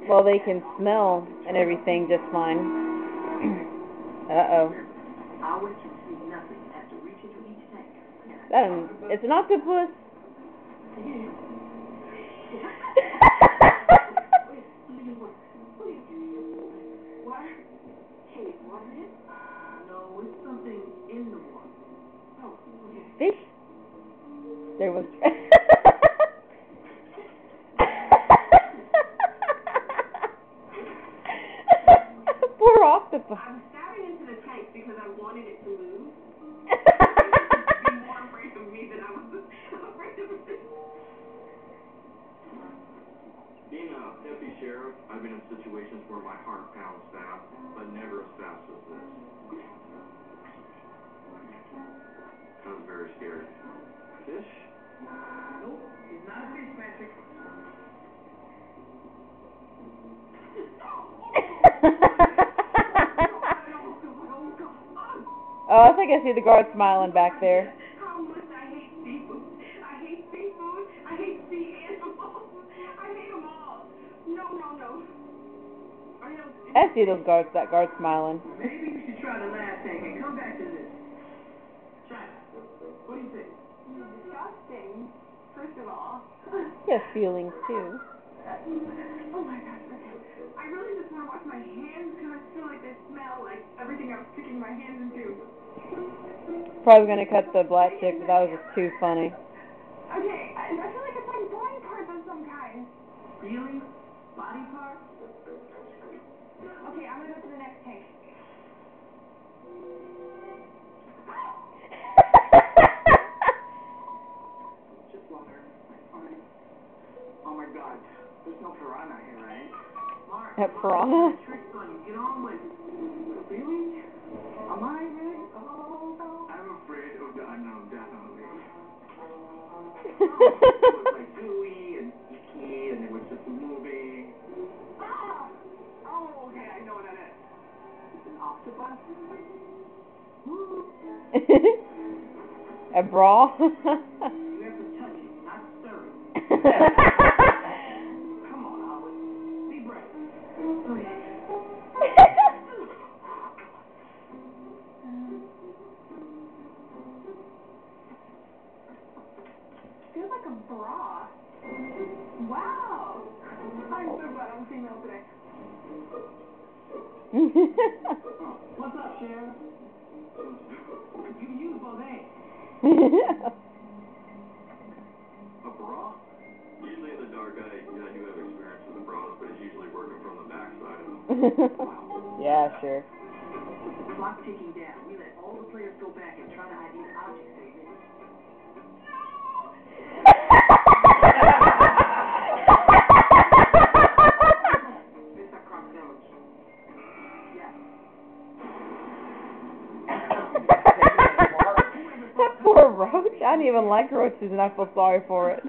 Well, they can smell and everything just fine. Uh-oh. It's an octopus. Fish? There was... Poor octopus. I'm stabbing into the tank because I wanted it to move. Be more afraid of me than I was afraid of it. Being a deputy sheriff, I've been in situations where my heart pounds fast, but never as fast as this. I was very scared. Fish? Nope, it's not a fish, Patrick. Oh, I think I see the guard smiling back there. How much I hate seafood. I hate seafood. I hate sea animals. I hate them all. No. I see that guard smiling. Maybe you should try the lab tank and come back to this. Try it. What do you think? Disgusting, first of all. He has feelings too. Oh my gosh, okay. I really just want to wash my hands because I feel like they smell like everything I'm sticking my hands into. Probably gonna cut the black chick, but that was just too funny. Okay, I feel like it's like body parts of some kind. Really? Body parts? Okay, I'm gonna go to the next tank. Just water. Fine. Oh my god. There's no piranha here, right? Mark, Piranha? tricks on you. Get on with it. Really? Am I ready? Oh, no. I'm afraid of the unknown, definitely. It was like gooey and icky, and it was just moving. Ah! Oh, okay, I know what that is. It's an octopus. A bra? You have to touch it, not stir it. Come on, Howard. Be brave. Okay. Feels like a bra. Wow. I'm so glad I'm female today. What's up, Sheriff? You can use both hands. A bra? Usually in the dark, I do have experience with the bras, but it's usually working from the backside of them. Yeah, sure. Clock ticking down. We let all the players go back and try to ID the objects they missed. Mr. Croc sandwich. Yeah. That poor roach. I didn't even like roaches and I feel sorry for it.